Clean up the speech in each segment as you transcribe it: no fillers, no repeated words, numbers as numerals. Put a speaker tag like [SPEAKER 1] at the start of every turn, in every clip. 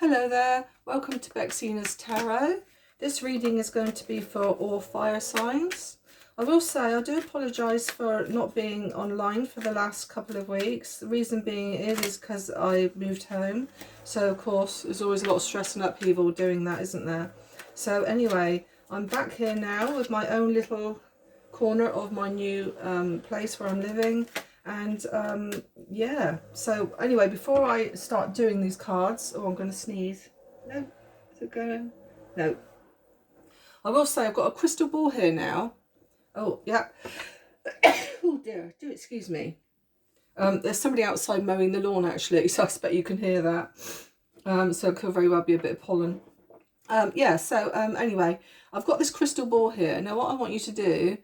[SPEAKER 1] Hello there, welcome to Bexina's Tarot. This reading is going to be for all fire signs. I will say I do apologise for not being online for the last couple of weeks. The reason being is because I moved home. So of course there's always a lot of stress and upheaval doing that, isn't there? So anyway, I'm back here now with my own little corner of my new place where I'm living. And yeah, so anyway, before I start doing these cards, oh, I'm going to sneeze. No, is it going? No. I will say I've got a crystal ball here now. Oh, yeah. Oh dear, do excuse me. There's somebody outside mowing the lawn actually, so I expect you can hear that. So it could very well be a bit of pollen. Yeah, so anyway, I've got this crystal ball here. Now what I want you to do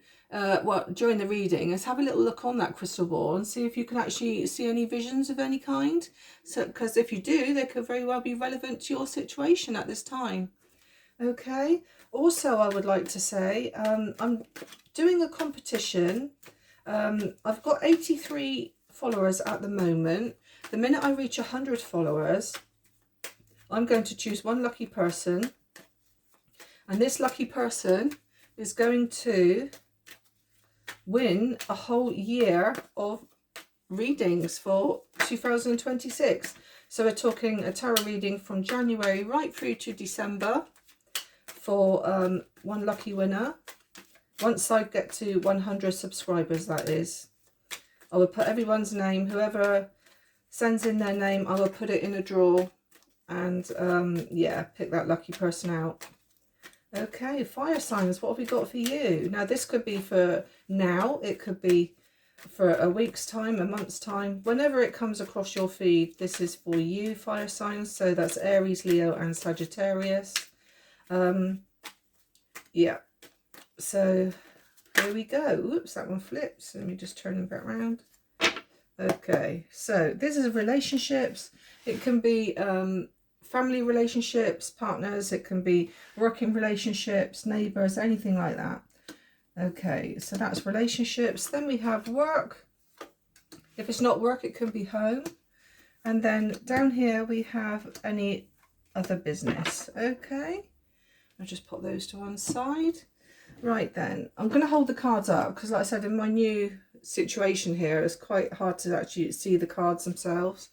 [SPEAKER 1] during the reading is have a little look on that crystal ball and see if you can actually see any visions of any kind. So, because if you do, they could very well be relevant to your situation at this time. Okay. Also, I would like to say I'm doing a competition. I've got 83 followers at the moment. The minute I reach 100 followers, I'm going to choose one lucky person. And this lucky person is going to win a whole year of readings for 2026. So we're talking a tarot reading from January right through to December for one lucky winner. Once I get to 100 subscribers, that is. I will put everyone's name. Whoever sends in their name, I will put it in a drawer. And yeah, pick that lucky person out. Okay, fire signs, what have we got for you? Now this could be for now, it could be for a week's time, a month's time, whenever it comes across your feed. This is for you, fire signs. So that's Aries, Leo and Sagittarius. Yeah, so here we go. Oops, that one flips. Let me just turn it back around. Okay, so this is relationships. It can be family relationships, partners, it can be working relationships, neighbours, anything like that. Okay, so that's relationships. Then we have work. If it's not work, it can be home. And then down here we have any other business. Okay, I'll just put those to one side. Right then, I'm going to hold the cards up because like I said, in my new situation here, it's quite hard to actually see the cards themselves.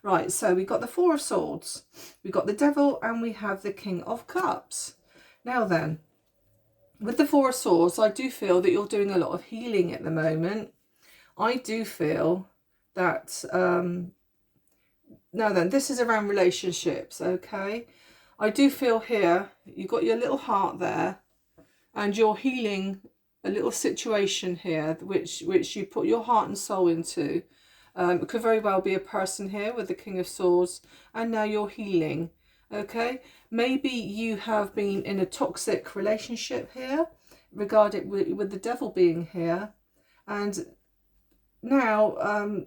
[SPEAKER 1] Right, so we got the Four of Swords, we got the Devil, and we have the King of Cups. Now then, with the Four of Swords, I do feel that you're doing a lot of healing at the moment. I do feel that, now then, this is around relationships, okay? I do feel here, you've got your little heart there, and you're healing a little situation here, which you put your heart and soul into. It could very well be a person here with the King of Swords, and now you're healing. Okay, maybe you have been in a toxic relationship here, regarding with the Devil being here, and now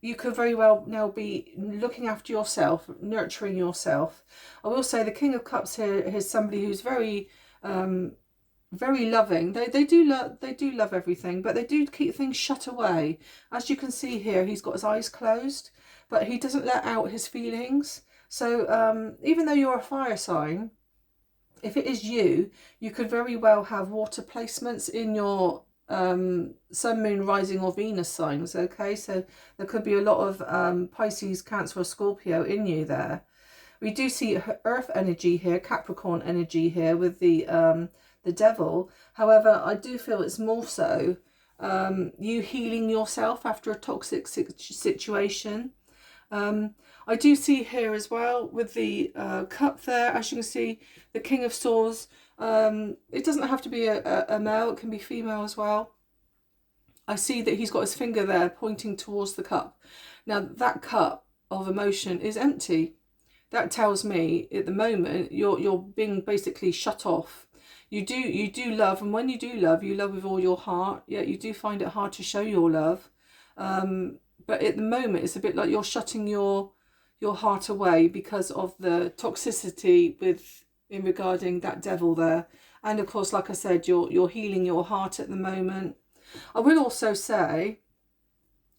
[SPEAKER 1] you could very well now be looking after yourself, nurturing yourself. I will say the King of Cups here is somebody who's very very loving. They do love everything, but they do keep things shut away. As you can see here, he's got his eyes closed, but he doesn't let out his feelings. So even though you're a fire sign, if it is you, you could very well have water placements in your sun, moon, rising or Venus signs. Okay, so there could be a lot of Pisces, Cancer or Scorpio in you there. We do see earth energy here, Capricorn energy here with the Devil. However, I do feel it's more so you healing yourself after a toxic situation. I do see here as well with the cup there, as you can see, the King of Swords. It doesn't have to be a male, it can be female as well. I see that he's got his finger there pointing towards the cup. Now that cup of emotion is empty. That tells me at the moment you're being basically shut off. You do love, and when you do love, you love with all your heart. Yet you do find it hard to show your love. But at the moment, it's a bit like you're shutting your heart away because of the toxicity in regarding that Devil there. And of course, like I said, you're healing your heart at the moment. I will also say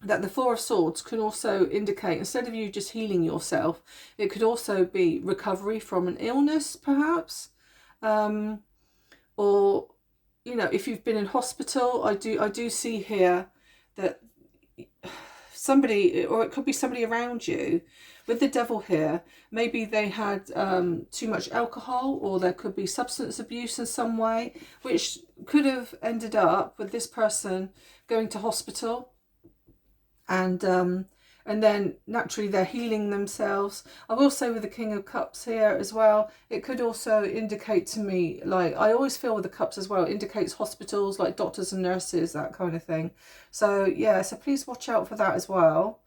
[SPEAKER 1] that the Four of Swords can also indicate, instead of you just healing yourself, it could also be recovery from an illness, perhaps, or, you know, if you've been in hospital. I do see here that somebody, or it could be somebody around you, with the Devil here, maybe they had too much alcohol, or there could be substance abuse in some way, which could have ended up with this person going to hospital, and then naturally they're healing themselves. I will say with the King of Cups here as well, it could also indicate to me, like, I always feel with the cups as well, it indicates hospitals, like doctors and nurses, that kind of thing. So yeah, so please watch out for that as well.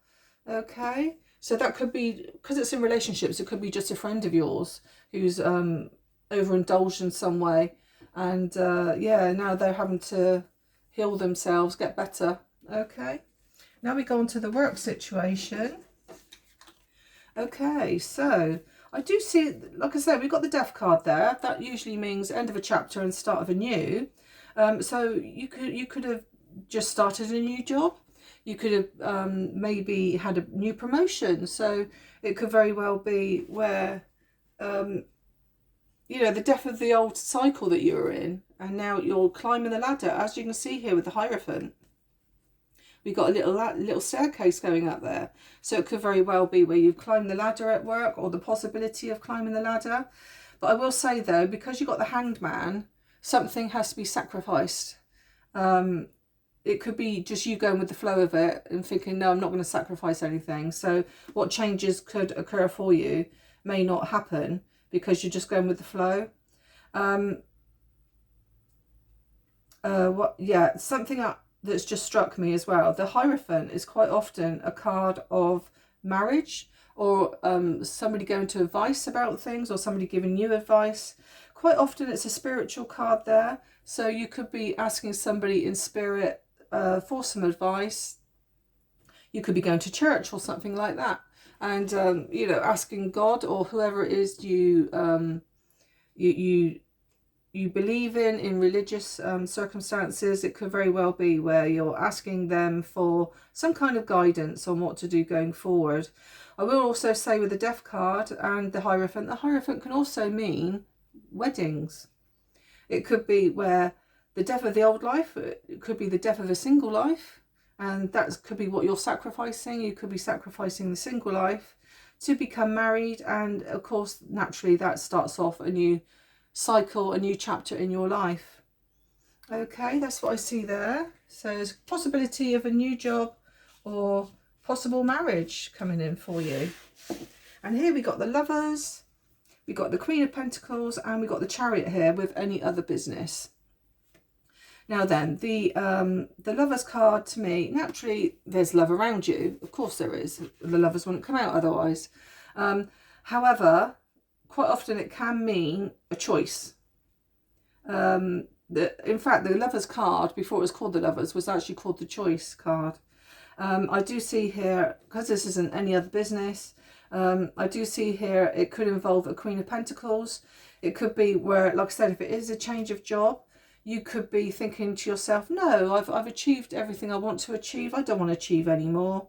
[SPEAKER 1] Okay, so that could be, because it's in relationships, it could be just a friend of yours who's overindulged in some way, and yeah, now they're having to heal themselves, get better. Okay, now we go on to the work situation. Okay, so I do see, like I said, we've got the Death card there. That usually means end of a chapter and start of a new. So you could have just started a new job. You could have maybe had a new promotion. So it could very well be where, you know, the death of the old cycle that you were in, and now you're climbing the ladder, as you can see here with the Hierophant. We've got a little staircase going up there. So it could very well be where you've climbed the ladder at work, or the possibility of climbing the ladder. But I will say though, because you've got the Hanged Man, something has to be sacrificed. It could be just you going with the flow of it and thinking, no, I'm not going to sacrifice anything. So what changes could occur for you may not happen because you're just going with the flow. Something that's just struck me as well. The Hierophant is quite often a card of marriage, or somebody going to advice about things, or somebody giving you advice. Quite often it's a spiritual card there. So you could be asking somebody in spirit for some advice. You could be going to church or something like that, and you know, asking God or whoever it is you believe in religious circumstances. It could very well be where you're asking them for some kind of guidance on what to do going forward. I will also say with the Death card and the Hierophant can also mean weddings. It could be where the death of the old life, it could be the death of a single life, and that could be what you're sacrificing. You could be sacrificing the single life to become married, and of course naturally that starts off a new cycle, a new chapter in your life. Okay, that's what I see there. So there's a possibility of a new job or possible marriage coming in for you. And here we got the Lovers, we got the Queen of Pentacles, and we got the Chariot here with any other business. Now then, the Lovers card, to me, naturally there's love around you. Of course there is. The Lovers wouldn't come out otherwise. However, quite often it can mean a choice. In fact, the Lovers card, before it was called the Lovers, was actually called the Choice card. I do see here, because this isn't any other business, I do see here it could involve a Queen of Pentacles. It could be where, like I said, if it is a change of job, you could be thinking to yourself, no, I've achieved everything I want to achieve. I don't want to achieve anymore.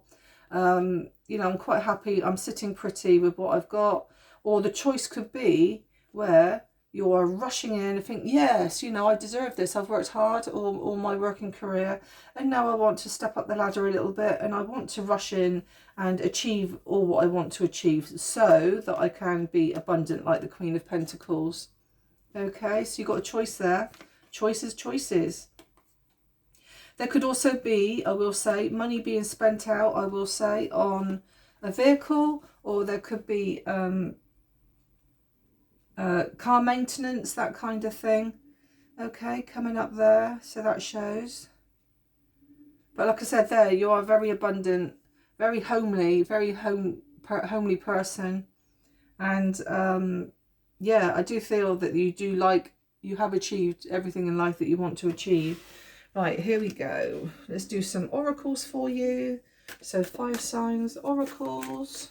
[SPEAKER 1] You know, I'm quite happy. I'm sitting pretty with what I've got. Or the choice could be where you are rushing in and think, yes, you know, I deserve this. I've worked hard all my working career, and now I want to step up the ladder a little bit, and I want to rush in and achieve all what I want to achieve so that I can be abundant like the Queen of Pentacles. Okay, so you've got a choice there. Choices. There could also be, I will say, money being spent out, I will say, on a vehicle, or there could be car maintenance, that kind of thing. Okay, coming up there, so that shows. But like I said there, you are a very abundant, very homely, homely person. And yeah, I do feel that you have achieved everything in life that you want to achieve. Right, here we go. Let's do some oracles for you. So 5 signs, oracles.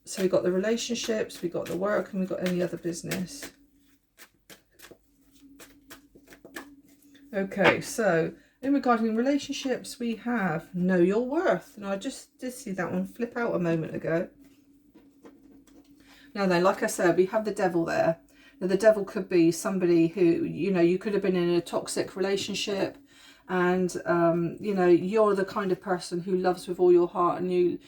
[SPEAKER 1] So we've got the relationships, we've got the work, and we've got any other business. Okay, so In regarding relationships, we have know your worth. And I just did see that one flip out a moment ago. Now then, like I said, we have the devil there. Now, the devil could be somebody who, you know, you could have been in a toxic relationship, and you know, you're the kind of person who loves with all your heart, and you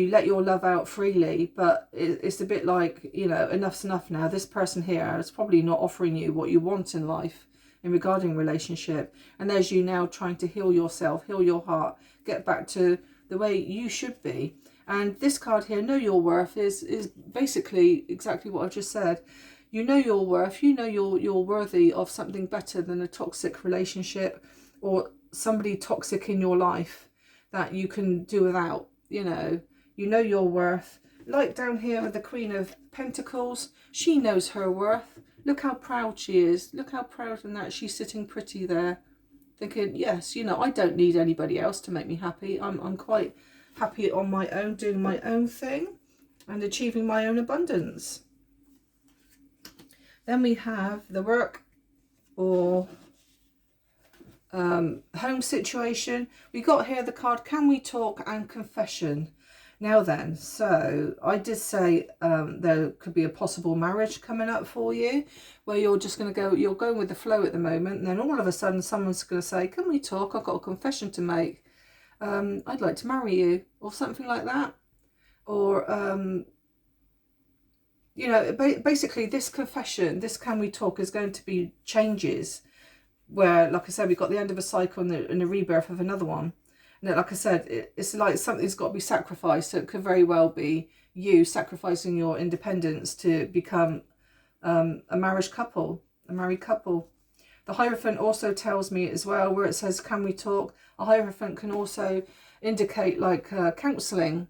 [SPEAKER 1] let your love out freely, but it's a bit like, you know, enough's enough now. This person here is probably not offering you what you want in life in regarding relationship, and there's you now trying to heal yourself, heal your heart, get back to the way you should be. And this card here, know your worth, is basically exactly what I've just said. You know your worth, you know you're worthy of something better than a toxic relationship or somebody toxic in your life that you can do without. You know your worth. Like down here with the Queen of Pentacles, she knows her worth. Look how proud she is. Look how proud in that she's sitting pretty there, thinking, yes, you know, I don't need anybody else to make me happy. I'm quite happy on my own, doing my own thing and achieving my own abundance. Then we have the work or home situation. We got here the card Can We Talk and Confession. Now then, so I did say there could be a possible marriage coming up for you, where you're just going to go, you're going with the flow at the moment, and then all of a sudden someone's going to say, can we talk? I've got a confession to make. I'd like to marry you, or something like that. Or, you know, basically this confession, this can we talk is going to be changes where, like I said, we've got the end of a cycle and the rebirth of another one. And like I said, it's like something's got to be sacrificed. So it could very well be you sacrificing your independence to become a married couple. The Hierophant also tells me as well, where it says, can we talk? A Hierophant can also indicate like counselling.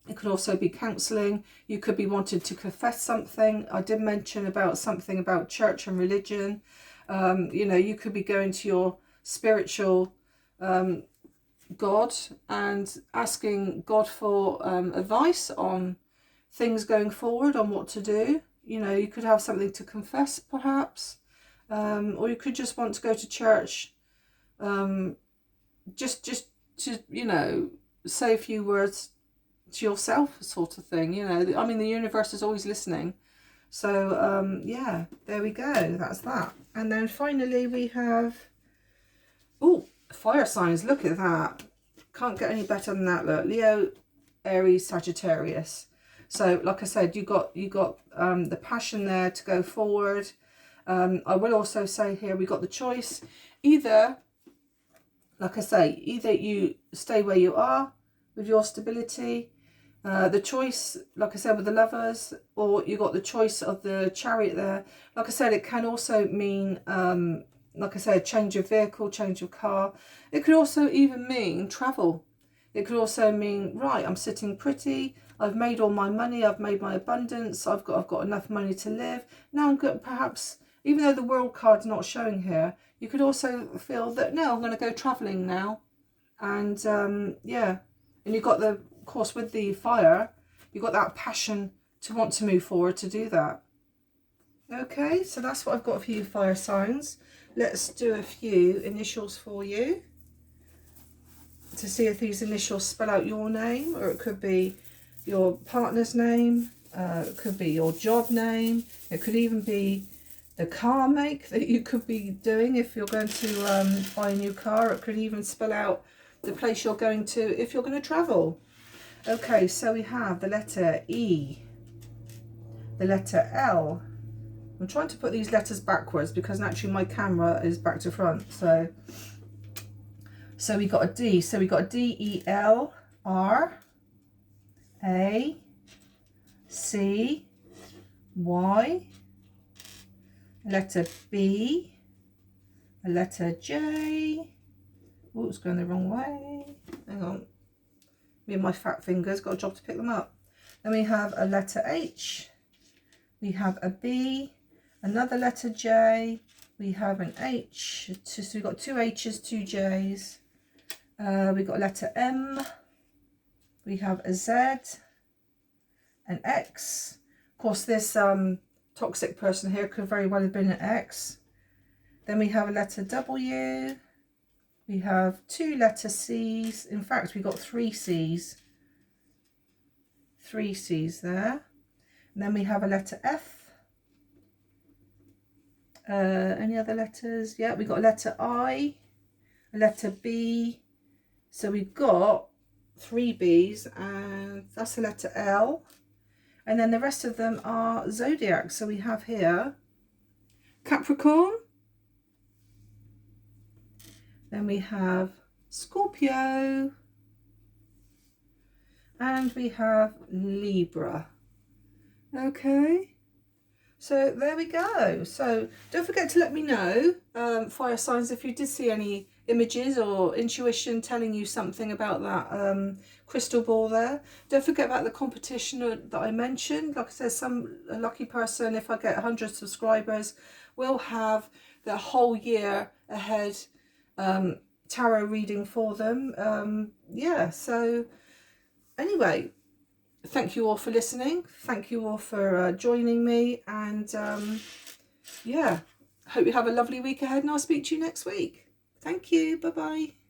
[SPEAKER 1] It could also be counselling. You could be wanting to confess something. I did mention about something about church and religion. You know, you could be going to your spiritual God and asking God for advice on things going forward, on what to do. You know, you could have something to confess perhaps, or you could just want to go to church just to, you know, say a few words to yourself, sort of thing. You know, I mean, the universe is always listening. So yeah, there we go, that's that. And then finally we have, oh, fire signs. Look at that, can't get any better than that. Look, Leo, Aries, Sagittarius. So like I said, you got the passion there to go forward. I will also say here we got the choice. Either, like I say, either you stay where you are with your stability, the choice, like I said, with the Lovers, or you got the choice of the Chariot there. Like I said, it can also mean, like I said, change of vehicle, change of car. It could also even mean travel. It could also mean, right, I'm sitting pretty, I've made all my money, I've made my abundance, I've got enough money to live. Now I'm good, perhaps, even though the World card's not showing here, you could also feel that, no, I'm going to go travelling now. And yeah, and you've got the, of course, with the fire, you've got that passion to want to move forward to do that. Okay, so that's what I've got for you, fire signs. Let's do a few initials for you to see if these initials spell out your name, or it could be your partner's name, it could be your job name, it could even be the car make that you could be doing if you're going to buy a new car. It could even spell out the place you're going to if you're going to travel. Okay, so we have the letter E, the letter L. I'm trying to put these letters backwards because naturally my camera is back to front. So we got a D. So we got a D, E, L, R, A, C, Y, letter B, a letter J. Oh, it's going the wrong way. Hang on. Me and my fat fingers got a job to pick them up. Then we have a letter H. We have a B, another letter J. We have an H. So we've got two H's, two J's. We've got a letter M. We have a Z, an X. Of course, this toxic person here could very well have been an X. Then we have a letter W, We have 2 letter C's. In fact, we got 3 C's. 3 C's there. And then we have a letter F. Any other letters? Yeah, we got a letter I, a letter B. So we've got 3 B's, and that's a letter L. And then the rest of them are zodiacs. So we have here Capricorn. Then we have Scorpio. And we have Libra. Okay. So there we go. So don't forget to let me know, fire signs, if you did see any images or intuition telling you something about that crystal ball there. Don't forget about the competition that I mentioned. Like I said, some lucky person, if I get 100 subscribers, will have the whole year ahead tarot reading for them. Yeah, so anyway, thank you all for listening. Thank you all for joining me. And yeah, hope you have a lovely week ahead, and I'll speak to you next week. Thank you. Bye-bye.